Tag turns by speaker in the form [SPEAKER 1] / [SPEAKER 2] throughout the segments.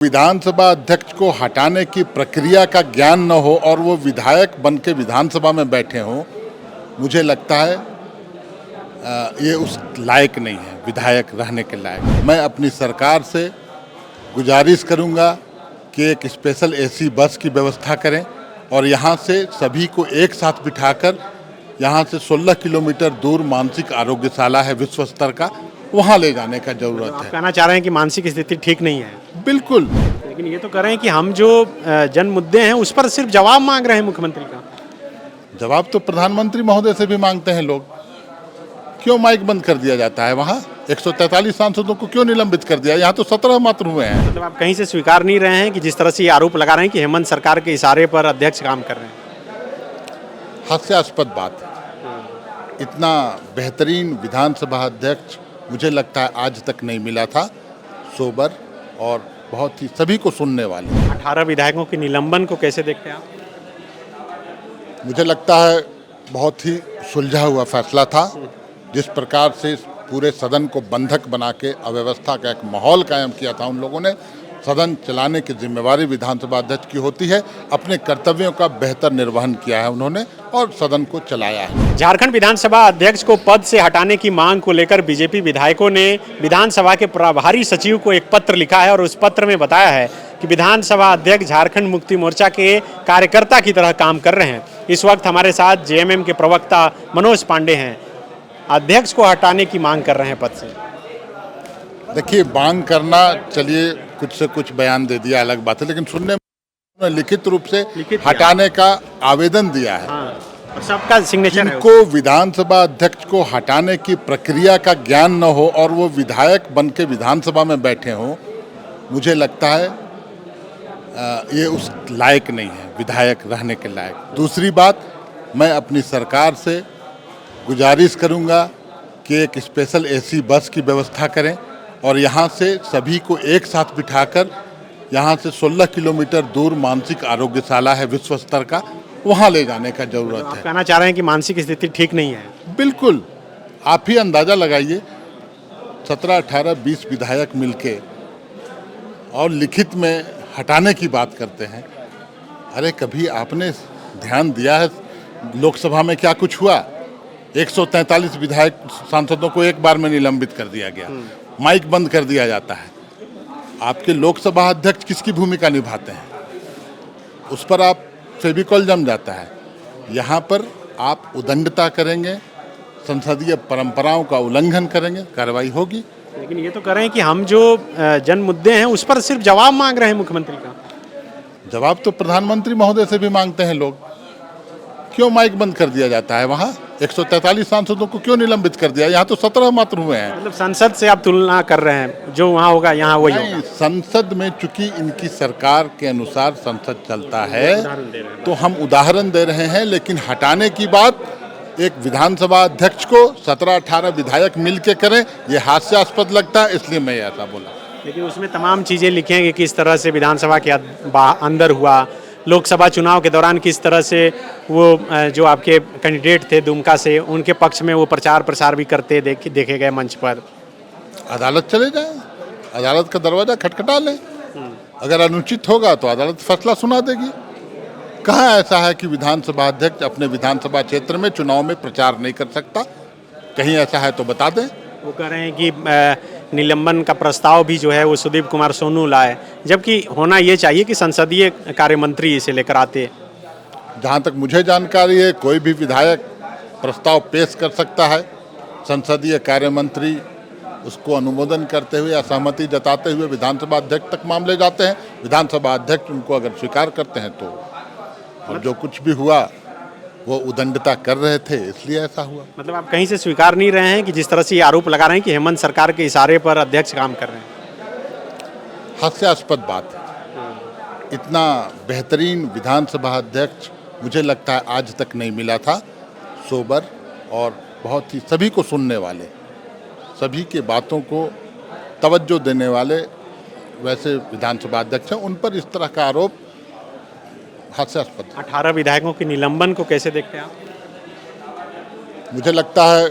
[SPEAKER 1] विधानसभा अध्यक्ष को हटाने की प्रक्रिया का ज्ञान न हो और वो विधायक बन के विधानसभा में बैठे हों, मुझे लगता है ये उस लायक नहीं है, विधायक रहने के लायक। मैं अपनी सरकार से गुजारिश करूंगा कि एक स्पेशल एसी बस की व्यवस्था करें और यहाँ से सभी को एक साथ बिठाकर यहाँ से 16 किलोमीटर दूर मानसिक आरोग्यशाला है विश्व स्तर का, वहाँ ले जाने का जरूरत है।
[SPEAKER 2] कहना चाह रहे हैं कि मानसिक स्थिति ठीक नहीं है,
[SPEAKER 1] बिल्कुल।
[SPEAKER 2] लेकिन ये तो कह रहे हैं कि हम जो जन मुद्दे हैं उस पर सिर्फ जवाब मांग रहे हैं मुख्यमंत्री का।
[SPEAKER 1] जवाब तो प्रधानमंत्री महोदय से भी मांगते हैं लोग। क्यों माइक बंद कर दिया जाता है? वहाँ 143 सांसदों को क्यों निलंबित कर दिया? यहाँ तो 17 मात्र हुए हैं।
[SPEAKER 2] मतलब आप कहीं से स्वीकार नहीं रहे हैं कि जिस तरह से ये आरोप लगा रहे हैं कि हेमंत सरकार के इशारे पर अध्यक्ष काम कर रहे हैं?
[SPEAKER 1] हास्यास्पद बात है। इतना बेहतरीन विधानसभा अध्यक्ष मुझे लगता है आज तक नहीं मिला था, सोबर और बहुत ही सभी को सुनने वाले।
[SPEAKER 2] 18 विधायकों के निलंबन को कैसे देखते हैं आप?
[SPEAKER 1] मुझे लगता है बहुत ही सुलझा हुआ फैसला था। जिस प्रकार से पूरे सदन को बंधक बना के अव्यवस्था का एक माहौल कायम किया था उन लोगों ने, सदन चलाने की जिम्मेवारी विधानसभा अध्यक्ष की होती है। अपने कर्तव्यों का बेहतर निर्वहन किया है उन्होंने और सदन को चलाया है।
[SPEAKER 2] झारखंड विधानसभा अध्यक्ष को पद से हटाने की मांग को लेकर बीजेपी विधायकों ने विधानसभा के प्रभारी सचिव को एक पत्र लिखा है और उस पत्र में बताया है कि विधानसभा अध्यक्ष झारखंड मुक्ति मोर्चा के कार्यकर्ता की तरह काम कर रहे हैं। इस वक्त हमारे साथ जेएमएम के प्रवक्ता मनोज पांडे हैं, अध्यक्ष को हटाने की मांग कर रहे हैं पद से।
[SPEAKER 1] देखिए, मांग करना, चलिए कुछ से कुछ बयान दे दिया अलग बात है, लेकिन सुनने में लिखित रूप से हटाने का आवेदन दिया है।
[SPEAKER 2] और सबका सिग्नेचर है।
[SPEAKER 1] जिनको विधानसभा अध्यक्ष को हटाने की प्रक्रिया का ज्ञान न हो और वो विधायक बन के विधानसभा में बैठे हों, मुझे लगता है ये उस लायक नहीं है, विधायक रहने के लायक। दूसरी बात, मैं अपनी सरकार से गुजारिश करूंगा कि एक स्पेशल एसी बस की व्यवस्था करें और यहाँ से सभी को एक साथ बिठाकर यहाँ से 16 किलोमीटर दूर मानसिक आरोग्यशाला है विश्व स्तर का, वहाँ ले जाने का जरूरत है।
[SPEAKER 2] कहना चाह रहे हैं कि मानसिक स्थिति ठीक नहीं है?
[SPEAKER 1] बिल्कुल। आप ही अंदाजा लगाइए, 17, 18, 20 विधायक मिलके और लिखित में हटाने की बात करते हैं। अरे कभी आपने ध्यान दिया है लोकसभा में क्या कुछ हुआ? 143 विधायक सांसदों को एक बार में निलंबित कर दिया गया, माइक बंद कर दिया जाता है। आपके लोकसभा अध्यक्ष किसकी भूमिका निभाते हैं? उस पर आप फेविकॉल जम जाता है। यहाँ पर आप उदंडता करेंगे, संसदीय परंपराओं का उल्लंघन करेंगे, कार्रवाई होगी।
[SPEAKER 2] लेकिन ये तो कह रहे हैं कि हम जो जन मुद्दे हैं उस पर सिर्फ जवाब मांग रहे हैं मुख्यमंत्री का।
[SPEAKER 1] जवाब तो प्रधानमंत्री महोदय से भी मांगते हैं लोग। क्यों माइक बंद कर दिया जाता है? वहाँ 143 सांसदों को क्यों निलंबित कर दिया? यहाँ तो 17 मात्र हुए हैं।
[SPEAKER 2] मतलब संसद से आप तुलना कर रहे हैं, जो वहाँ होगा यहाँ वही होगा।
[SPEAKER 1] संसद में चूंकि इनकी सरकार के अनुसार संसद चलता है तो हम उदाहरण दे रहे हैं, लेकिन हटाने की बात एक विधानसभा अध्यक्ष को 17-18 विधायक मिल के करें, ये हास्यास्पद लगता है, इसलिए मैं ऐसा बोला।
[SPEAKER 2] लेकिन उसमें तमाम चीज़ें लिखी हैं कि किस तरह से विधानसभा के अंदर हुआ, लोकसभा चुनाव के दौरान किस तरह से वो जो आपके कैंडिडेट थे दुमका से, उनके पक्ष में वो प्रचार प्रसार भी करते देखे गए मंच पर।
[SPEAKER 1] अदालत चले जाएं, अदालत का दरवाजा खटखटा लें। अगर अनुचित होगा तो अदालत फैसला सुना देगी। कहाँ ऐसा है कि विधानसभा अध्यक्ष अपने विधानसभा क्षेत्र में चुनाव में प्रचार नहीं कर सकता? कहीं ऐसा है तो बता दें।
[SPEAKER 2] वो कह रहे हैं कि निलंबन का प्रस्ताव भी जो है वो सुदीप कुमार सोनू लाए, जबकि होना ये चाहिए कि संसदीय कार्य मंत्री इसे लेकर आते।
[SPEAKER 1] जहाँ तक मुझे जानकारी है, कोई भी विधायक प्रस्ताव पेश कर सकता है, संसदीय कार्य मंत्री उसको अनुमोदन करते हुए या सहमति जताते हुए विधानसभा अध्यक्ष तक मामले जाते हैं। विधानसभा अध्यक्ष उनको अगर स्वीकार करते हैं तो, और जो कुछ भी हुआ वो उदंडता कर रहे थे इसलिए ऐसा हुआ।
[SPEAKER 2] मतलब आप कहीं से स्वीकार नहीं रहे हैं कि जिस तरह से ये आरोप लगा रहे हैं कि हेमंत सरकार के इशारे पर अध्यक्ष काम कर रहे हैं?
[SPEAKER 1] हास्यास्पद बात है। इतना बेहतरीन विधानसभा अध्यक्ष मुझे लगता है आज तक नहीं मिला था, सोबर और बहुत ही सभी को सुनने वाले, सभी के बातों को तवज्जो देने वाले वैसे विधानसभा अध्यक्ष हैं। उन पर इस तरह का आरोप हास्यास्पद।
[SPEAKER 2] 18 विधायकों के निलंबन को कैसे देखते हैं आप?
[SPEAKER 1] मुझे लगता है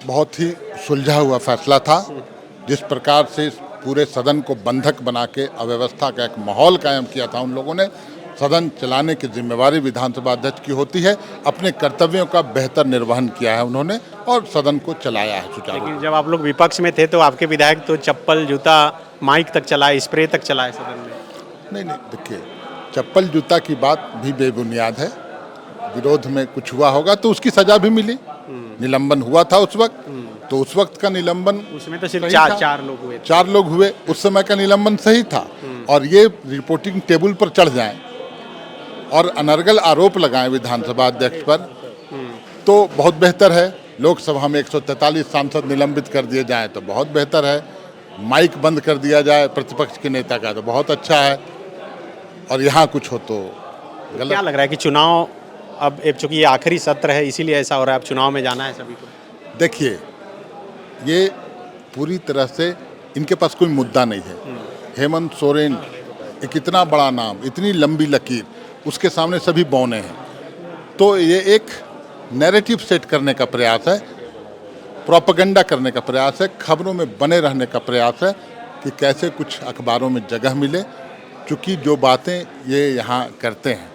[SPEAKER 1] बहुत ही सुलझा हुआ फैसला था। जिस प्रकार से पूरे सदन को बंधक बना के अव्यवस्था का एक माहौल कायम किया था उन लोगों ने। सदन चलाने की जिम्मेवारी विधानसभा अध्यक्ष की होती है। अपने कर्तव्यों का बेहतर निर्वहन किया है उन्होंने और सदन को चलाया है सुचारू।
[SPEAKER 2] लेकिन जब आप लोग विपक्ष में थे तो आपके विधायक तो चप्पल जूता माइक तक चलाए, स्प्रे तक चलाए सदन में।
[SPEAKER 1] नहीं, देखिए, चप्पल जूता की बात भी बेबुनियाद है। विरोध में कुछ हुआ होगा तो उसकी सजा भी मिली। निलंबन हुआ था उस वक्त, तो उस वक्त का निलंबन
[SPEAKER 2] उसमें तो सिर्फ
[SPEAKER 1] सही था।
[SPEAKER 2] चार लोग हुए थे।
[SPEAKER 1] 4 लोग हुए, उस समय का निलंबन सही था। और ये रिपोर्टिंग टेबल पर चढ़ जाएं और अनर्गल आरोप लगाएं विधानसभा अध्यक्ष पर, तो बहुत बेहतर है। लोकसभा में 143 सांसद निलंबित कर दिए जाएं तो बहुत बेहतर है। माइक बंद कर दिया जाए प्रतिपक्ष के नेता का तो बहुत अच्छा है। और यहाँ कुछ हो तो गलत।
[SPEAKER 2] क्या लग रहा है कि चुनाव अब एक, चूंकि ये आखिरी सत्र है इसीलिए ऐसा हो रहा है, अब चुनाव में जाना है सभी को?
[SPEAKER 1] देखिए, ये पूरी तरह से इनके पास कोई मुद्दा नहीं है। हेमंत सोरेन एक इतना बड़ा नाम, इतनी लंबी लकीर, उसके सामने सभी बौने हैं। तो ये एक नैरेटिव सेट करने का प्रयास है, प्रोपेगेंडा करने का प्रयास है, खबरों में बने रहने का प्रयास है कि कैसे कुछ अखबारों में जगह मिले। क्योंकि जो बातें ये यहाँ करते हैं,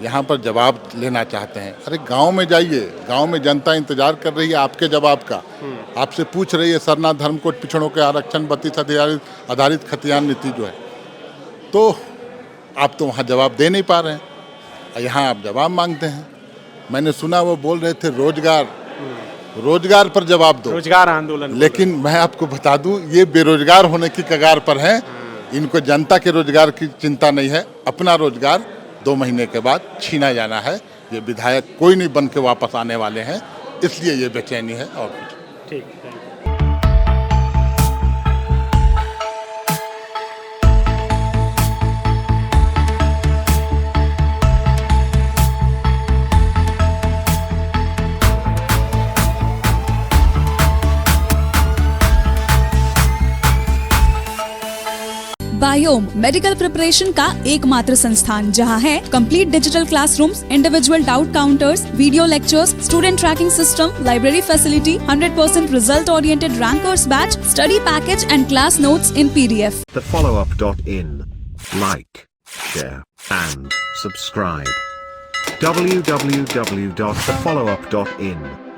[SPEAKER 1] यहाँ पर जवाब लेना चाहते हैं। अरे गांव में जाइए, गांव में जनता इंतजार कर रही है आपके जवाब का। आपसे पूछ रही है सरना धर्मकोट पिछड़ों के आरक्षण 32 आधारित खतियान नीति जो है, तो आप तो वहाँ जवाब दे नहीं पा रहे हैं। यहाँ आप जवाब मांगते हैं। मैंने सुना वो बोल रहे थे रोजगार पर जवाब दो,
[SPEAKER 2] रोजगार आंदोलन।
[SPEAKER 1] लेकिन मैं आपको बता दूं ये बेरोजगार होने की कगार पर हैं। इनको जनता के रोजगार की चिंता नहीं है। अपना रोजगार 2 महीने के बाद छीना जाना है। ये विधायक कोई नहीं बन के वापस आने वाले हैं, इसलिए ये बेचैनी है और कुछ।
[SPEAKER 2] ठीक।
[SPEAKER 3] बायोम मेडिकल प्रिपरेशन का एकमात्र संस्थान जहां है complete digital classrooms, individual doubt counters, video lectures, student tracking system, library facility, 100% result oriented rankers batch, study package and class notes in PDF.
[SPEAKER 4] TheFollowUp.in. Like, share, and subscribe. www.thefollowup.in